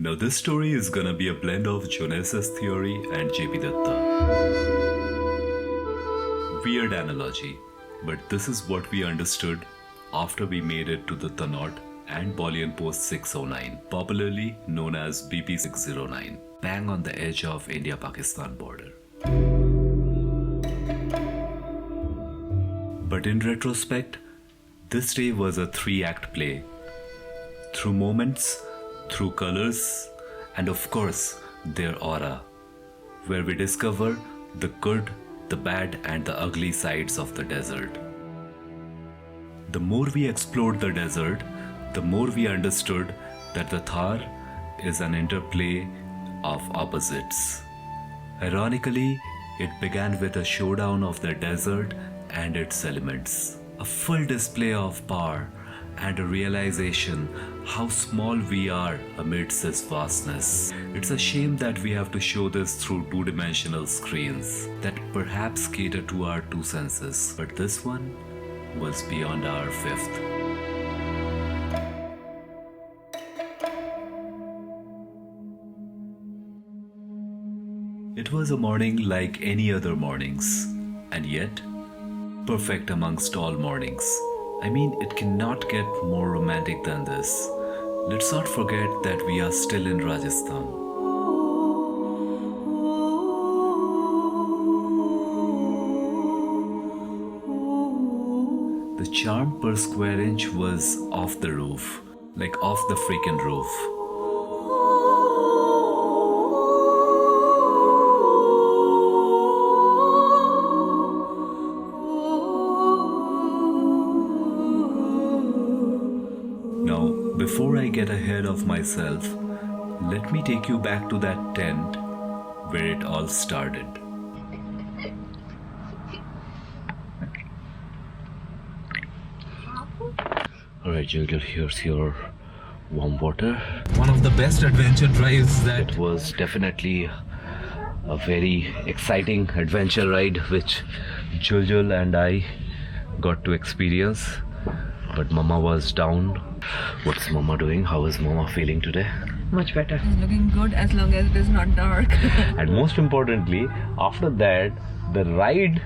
Now this story is gonna be a blend of Jonas' theory and JP Datta. Weird analogy, but this is what we understood after we made it to the Tanod and Bolian Post 609, popularly known as BP 609, bang on the edge of India-Pakistan border. But in retrospect, this day was a 3-act play. Through moments, through colors, and of course, their aura, where we discover the good, the bad, and the ugly sides of the desert. The more we explored the desert, the more we understood that the Thar is an interplay of opposites. Ironically, it began with a showdown of the desert and its elements, a full display of power and a realization how small we are amidst this vastness. It's a shame that we have to show this through two-dimensional screens that perhaps cater to our 2 senses, but this one was beyond our 5th. It was a morning like any other mornings, and yet perfect amongst all mornings. I mean, it cannot get more romantic than this. Let's not forget that we are still in Rajasthan. The charm per square inch was off the roof, like off the freaking roof. Before I get ahead of myself, let me take you back to that tent where it all started. Alright, Jiggle, here's your warm water. One of the best adventure drives that... It was definitely a very exciting adventure ride which Juljul and I got to experience. But Mama was down. What's Mama doing? How is Mama feeling today? Much better. It's looking good as long as it is not dark. And most importantly, after that, the ride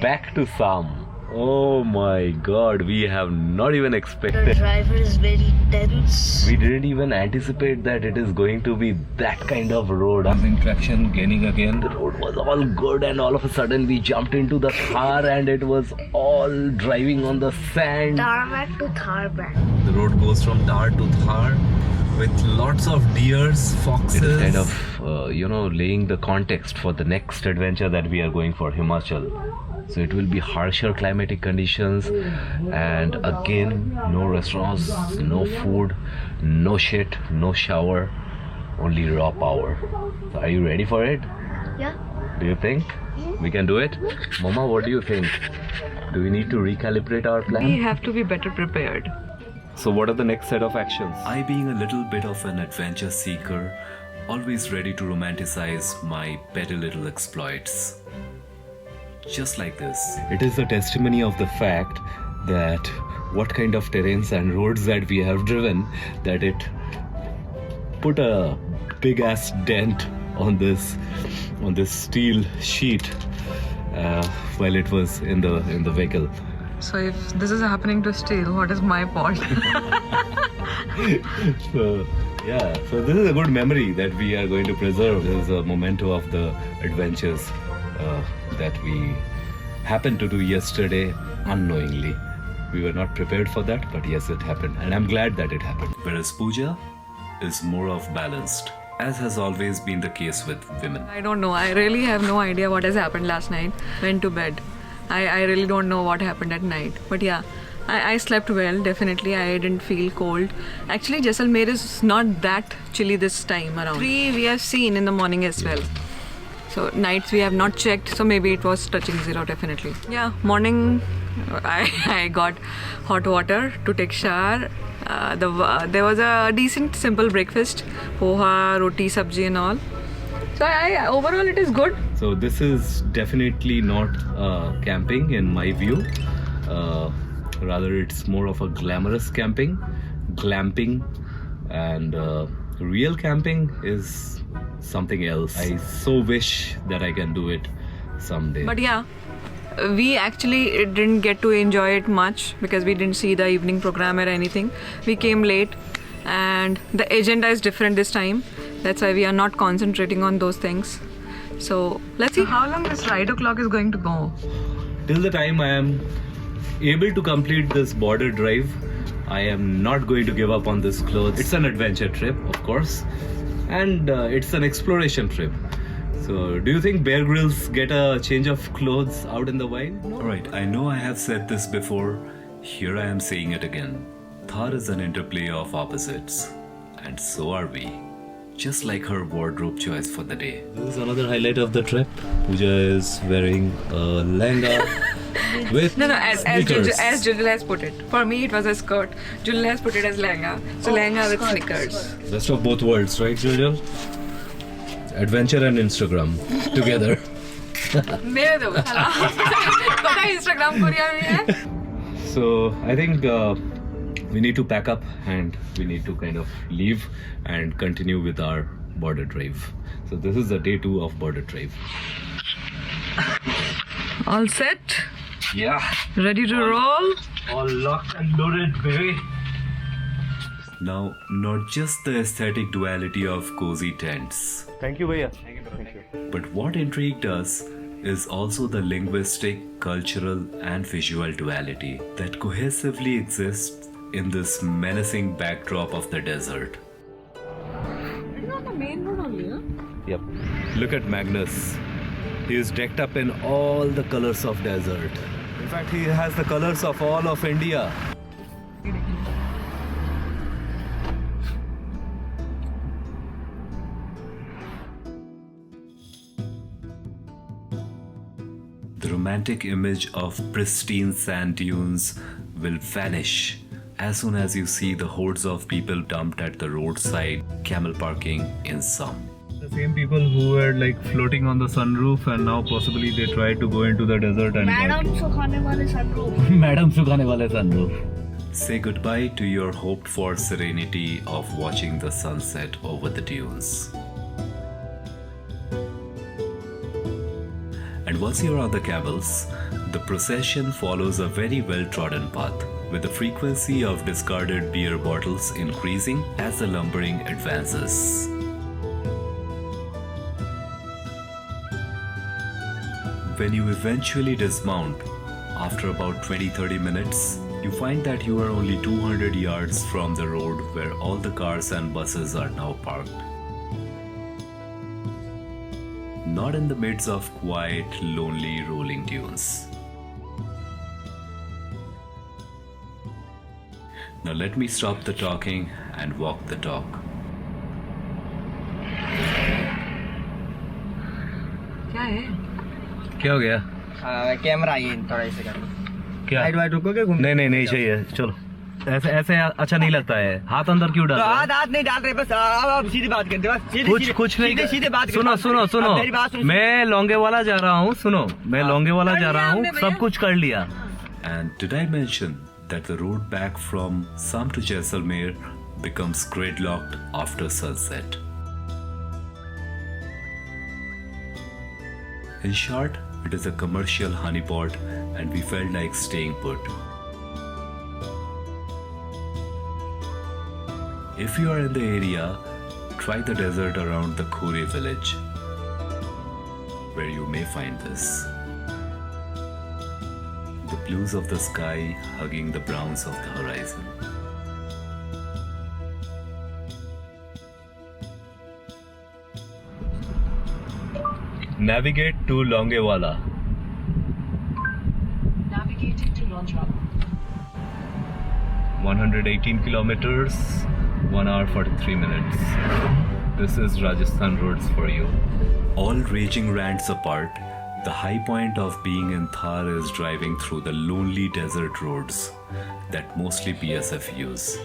back to Sam. Oh my god, we have not even expected. The driver is very tense. We didn't even anticipate that it is going to be that kind of road. Losing traction, gaining again. The road was all good and all of a sudden we jumped into the Thar and it was all driving on the sand. Tarmac to Thar back. The road goes from Thar to Thar with lots of deers, foxes. It is kind of, laying the context for the next adventure that we are going for, Himachal. So it will be harsher climatic conditions and again no restaurants, no food, no shit, no shower, only raw power. So are you ready for it? Yeah. Do you think we can do it? Mama, what do you think? Do we need to recalibrate our plan? We have to be better prepared. So what are the next set of actions? I, being a little bit of an adventure seeker, always ready to romanticize my petty little exploits. Just like this. It is a testimony of the fact that what kind of terrains and roads that we have driven, that it put a big ass dent on this steel sheet while it was in the vehicle. So if this is happening to steel, what is my fault? So this is a good memory that we are going to preserve. This is a memento of the adventures that we happened to do yesterday unknowingly. We were not prepared for that, but yes, it happened, and I'm glad that it happened. Whereas puja is more of balanced, as has always been the case with women. I don't know. I really have no idea what has happened last night. Went to bed. I really don't know what happened at night. But yeah, I slept well, definitely. I didn't feel cold. Actually, Jaisalmer is not that chilly this time around. 3 we have seen in the morning as well. So nights we have not checked, so maybe it was touching 0 definitely. Yeah, morning I got hot water to take shower. There was a decent simple breakfast, poha, roti, sabji and all. So overall it is good. So this is definitely not camping in my view. Rather it's more of a glamorous camping, glamping, and Real camping is something else. I so wish that I can do it someday. But yeah, we actually didn't get to enjoy it much because we didn't see the evening program or anything. We came late and the agenda is different this time. That's why we are not concentrating on those things. So let's see how long this ride o'clock is going to go. Till the time I am able to complete this border drive, I am not going to give up on this clothes. It's an adventure trip, of course, and it's an exploration trip. So, do you think Bear Grylls get a change of clothes out in the wild? Alright, I know I have said this before, here I am saying it again. Thar is an interplay of opposites, and so are we. Just like her wardrobe choice for the day. This is another highlight of the trip. Pooja is wearing a lehenga with No, as sneakers. Jujul has put it. For me, it was a skirt. Jujul has put it as lehenga. So lehenga with sneakers. Best of both worlds, right, Jojo? Adventure and Instagram together. मेरे दो पता है Instagram Korea में है. So I think we need to pack up and we need to kind of leave and continue with our border drive. So this is the day 2 of border drive. All set? Yeah, Ready to roll? all locked and loaded, baby. Now, not just the aesthetic duality of cozy tents, Thank you, bhaiya. but what intrigued us is also the linguistic, cultural, and visual duality that cohesively exists in this menacing backdrop of the desert. It's not the main road only, huh? Yep. Look at Magnus. He is decked up in all the colors of desert. In fact, he has the colors of all of India. The romantic image of pristine sand dunes will vanish as soon as you see the hordes of people dumped at the roadside, camel parking in some. The same people who were like floating on the sunroof and now possibly they try to go into the desert and Madam सुखाने वाले sunroof. Madam सुखाने वाले sunroof. Say goodbye to your hoped for serenity of watching the sunset over the dunes. And once you're on the camels, the procession follows a very well-trodden path, with the frequency of discarded beer bottles increasing as the lumbering advances. When you eventually dismount, after about 20-30 minutes, you find that you are only 200 yards from the road where all the cars and buses are now parked. Not in the midst of quiet, lonely rolling dunes. Now let me stop the talking and walk the talk. क्या है? क्या हो गया? Camera आइए थोड़ा इसे कर क्या? साइड वाइड रुकोगे घूम नहीं नहीं नहीं चाहिए, चलो. ऐसे ऐसे अच्छा नहीं लगता है. हाथ अंदर क्यों डाल रहे हो? हाथ नहीं डाल रहे बस आप सीधी बात करते बस कुछ नहीं. सीधे सीधे बात सुनो सुनो सुनो, मेरी बात सुनो. मैं लोंगेवाला जा रहा हूँ. सुनो, मैं लोंगेवाला जा रहा हूँ. हमने सब भैया. कुछ कर लिया. And did I mention that the road back from Sam to Jaisalmer becomes gridlocked after sunset? In short, it is a commercial honeypot and we felt like staying put. If you are in the area, try the desert around the Khure village, where you may find this. The blues of the sky hugging the browns of the horizon. Navigate to Longewala. Navigating to Longewala. 118 kilometers, 1 hour 43 minutes. This is Rajasthan roads for you. All raging rants apart, the high point of being in Thar is driving through the lonely desert roads that mostly BSF use.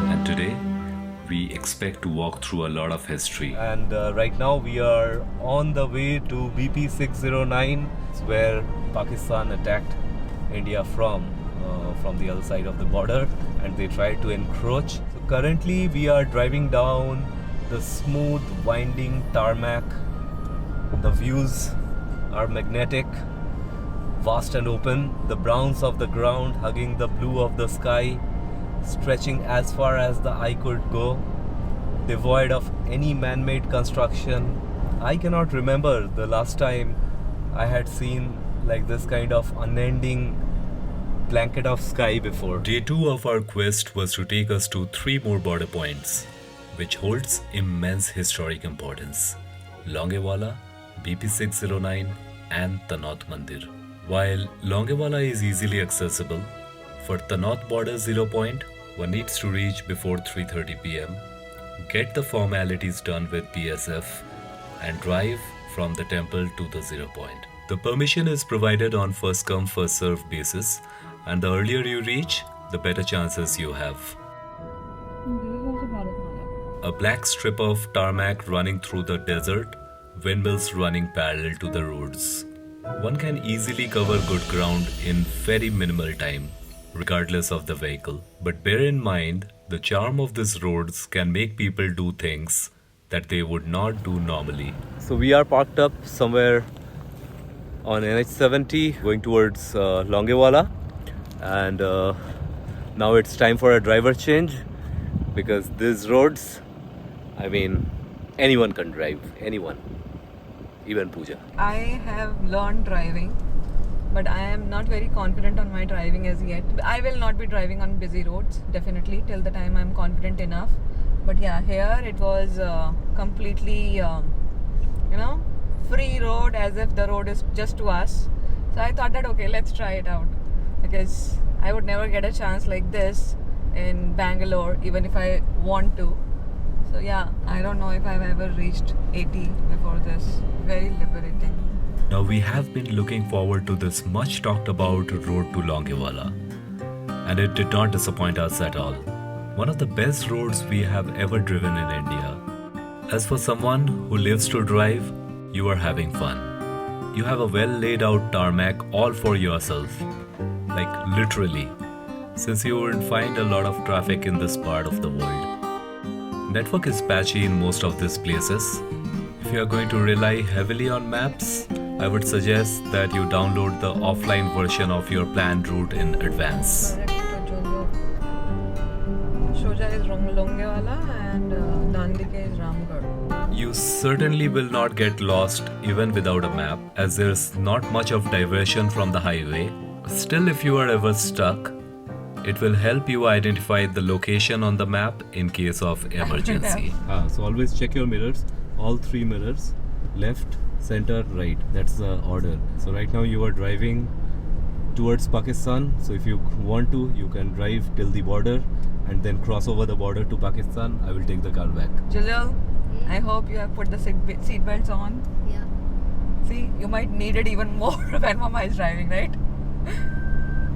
And today, we expect to walk through a lot of history. And right now we are on the way to BP 609, where Pakistan attacked India from the other side of the border, and they tried to encroach. So Currently, we are driving down the smooth, winding tarmac. The views are magnetic, vast and open. The browns of the ground hugging the blue of the sky, stretching as far as the eye could go, devoid of any man-made construction. I cannot remember the last time I had seen like this kind of unending blanket of sky before. Day 2 of our quest was to take us to 3 more border points, which holds immense historic importance: Longewala, BP 609 and Tanaut Mandir. While Longewala is easily accessible, for Tanaut Border 0 point, one needs to reach before 3:30 pm, get the formalities done with BSF and drive from the temple to the 0 point. The permission is provided on first come first serve basis, and the earlier you reach, the better chances you have. A black strip of tarmac running through the desert, windmills running parallel to the roads. One can easily cover good ground in very minimal time, regardless of the vehicle. But bear in mind, the charm of these roads can make people do things that they would not do normally. So we are parked up somewhere on NH70 going towards Longewala, and now it's time for a driver change, because these roads, I mean, anyone can drive, anyone, even Pooja. I have learned driving, but I am not very confident on my driving as yet. I will not be driving on busy roads, definitely, till the time I'm confident enough. But yeah, here it was completely, free road, as if the road is just to us. So I thought that, okay, let's try it out, because I would never get a chance like this in Bangalore, even if I want to. So yeah, I don't know if I've ever reached 80 before this. Very liberating. Now we have been looking forward to this much talked about road to Longewala, and it did not disappoint us at all. One of the best roads we have ever driven in India. As for someone who lives to drive, you are having fun. You have a well laid out tarmac all for yourself, like literally, since you won't find a lot of traffic in this part of the world. Network is patchy in most of these places. If you are going to rely heavily on maps, I would suggest that you download the offline version of your planned route in advance. Shoja is Longewala and Dandike is Ramgarh. You certainly will not get lost even without a map, as there's not much of diversion from the highway. Still, if you are ever stuck, it will help you identify the location on the map in case of emergency. So always check your mirrors, all 3 mirrors, left, center, right. That's the order. So right now you are driving towards Pakistan. So if you want to, you can drive till the border and then cross over the border to Pakistan. I will take the car back. Jalil, I hope you have put the seat belts on. Yeah. See, you might need it even more when Mama is driving, right?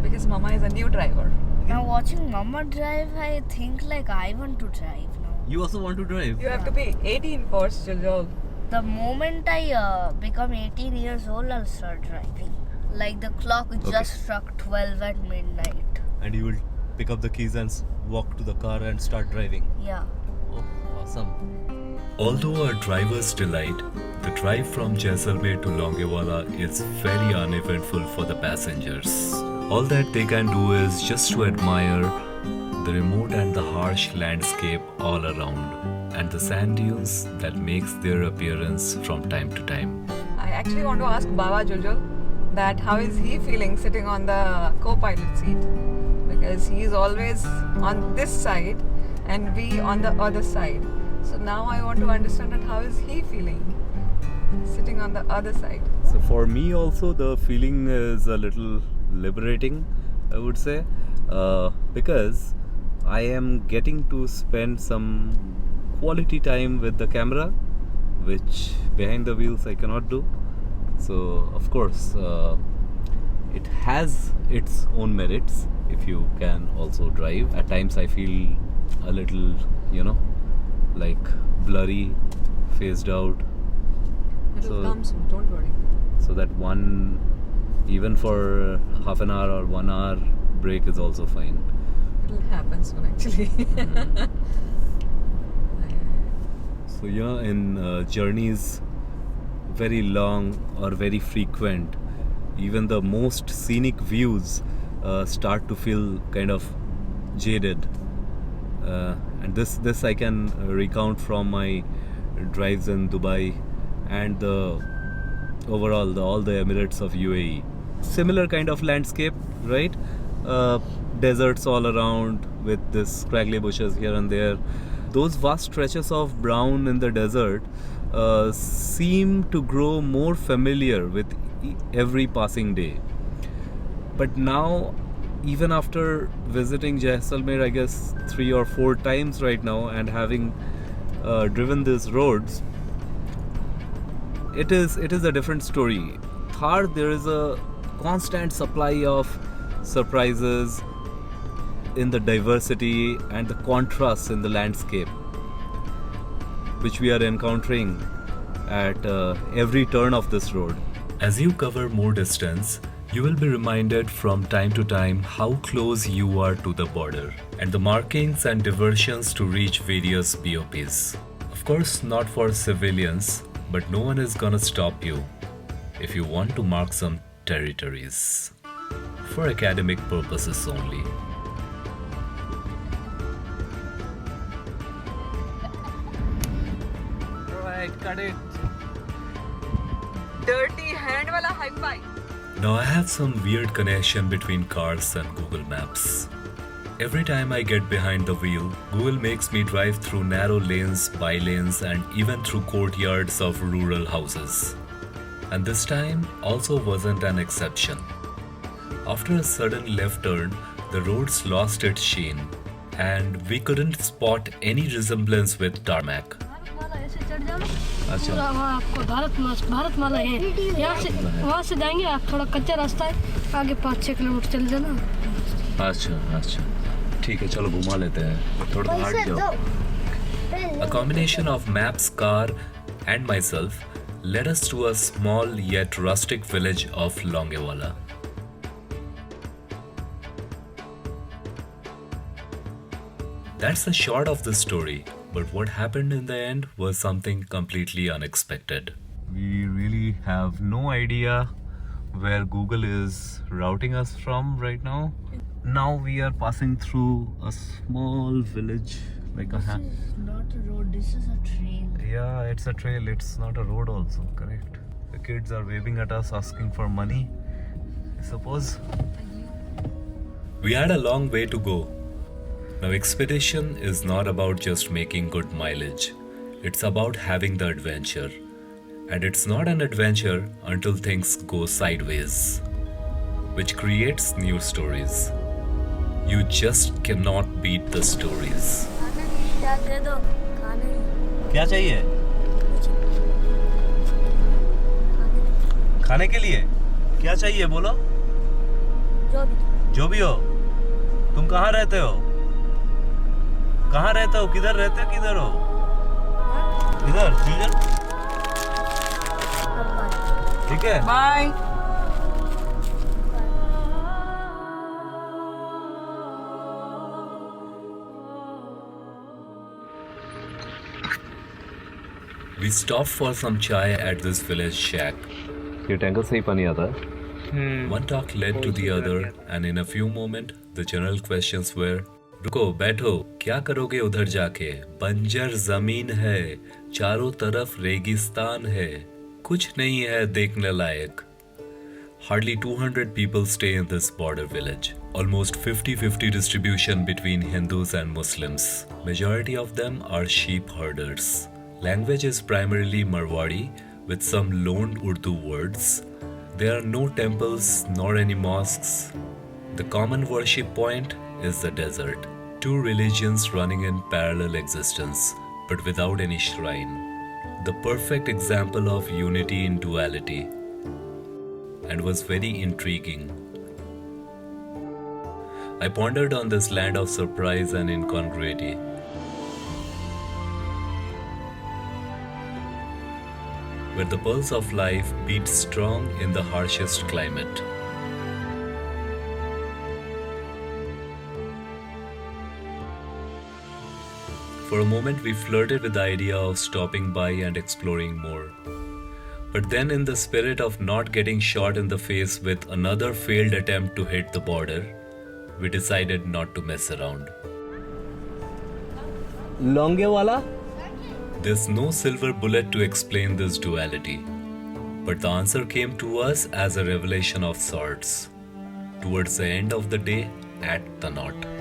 Because Mama is a new driver. Now watching Mama drive, I think like I want to drive now. You also want to drive? You have to be 18 first, Jalil. The moment I become 18 years old, I'll start driving. Like the clock just struck 12 at midnight. And you will pick up the keys and walk to the car and start driving. Yeah. Oh, awesome. Although a driver's delight, the drive from Jaisalmer to Longewala is very uneventful for the passengers. All that they can do is just to admire the remote and the harsh landscape all around, and the sand dunes that makes their appearance from time to time. I actually want to ask Baba Juljul that how is he feeling sitting on the co-pilot seat, because he is always on this side and we on the other side. So now I want to understand that how is he feeling sitting on the other side. So for me also the feeling is a little liberating, I would say, because I am getting to spend some quality time with the camera, which behind the wheels I cannot do. So of course it has its own merits if you can also drive. At times I feel a little, like blurry, phased out. It'll come soon, don't worry. So that one, even for half an hour or 1 hour break is also fine. It'll happen soon actually. So in journeys very long or very frequent, even the most scenic views start to feel kind of jaded. And this I can recount from my drives in Dubai and the overall all the Emirates of UAE. Similar kind of landscape, right? Deserts all around with this scraggly bushes here and there. Those vast stretches of brown in the desert seem to grow more familiar with every passing day. But now, even after visiting Jaisalmer, I guess 3 or 4 times right now, and having driven these roads, it is a different story. Thar, there is a constant supply of surprises in the diversity and the contrasts in the landscape, which we are encountering at every turn of this road. As you cover more distance, you will be reminded from time to time how close you are to the border and the markings and diversions to reach various BOPs. Of course, not for civilians, but no one is gonna stop you if you want to mark some territories. For academic purposes only. Right, cut it. Dirty hand wala high five. Now I have some weird connection between cars and Google Maps. Every time I get behind the wheel, Google makes me drive through narrow lanes, by lanes, and even through courtyards of rural houses. And this time also wasn't an exception. After a sudden left turn, the roads lost its sheen, and we couldn't spot any resemblance with tarmac. अच्छा, वहाँ आपको भारत माला है, यहाँ से वहाँ से जाएंगे आप, थोड़ा कच्चा रास्ता है, आगे 5-6 किलोमीटर चले जाना। अच्छा, ठीक है, चलो घुमा लेते हैं, थोड़ा हट जाओ. A combination of maps, car, and myself led us to a small yet rustic village of Longewala. That's the short of the story, but what happened in the end was something completely unexpected. We really have no idea where Google is routing us from right now. Now we are passing through a small village, like a This is not a road, this is a trail. yeah, it's a trail. It's not a road also, correct? The kids are waving at us, asking for money, I suppose. We had a long way to go. Now, expedition is not about just making good mileage. It's about having the adventure. And it's not an adventure until things go sideways, which creates new stories. You just cannot beat the stories. क्या चाहिए? खाने के लिए? क्या चाहिए बोलो? जो भी हो. तुम कहाँ रहते हो? कहाँ रहते हो? किधर रहते हो? किधर हो? इधर. ठीक है. Bye. We stopped for some chai at this village shack. ये टैंकर से ही पानी आता है. One talk led to the other, and in a few moments, the general questions were: रुको, बैठो, क्या करोगे उधर जाके? बंजर जमीन है, चारों तरफ रेगिस्तान है, कुछ नहीं है देखने लायक. Hardly 200 people stay in this border village. Almost 50-50 distribution between Hindus and Muslims. Majority of them are sheep herders. Language is primarily Marwari with some loaned Urdu words. There are no temples nor any mosques. The common worship point is the desert. Two religions running in parallel existence, but without any shrine. The perfect example of unity in duality. And was very intriguing. I pondered on this land of surprise and incongruity. Where the pulse of life beats strong in the harshest climate. For a moment, we flirted with the idea of stopping by and exploring more. But then, in the spirit of not getting shot in the face with another failed attempt to hit the border, we decided not to mess around. Longewala? There's no silver bullet to explain this duality, but the answer came to us as a revelation of sorts, towards the end of the day at the knot.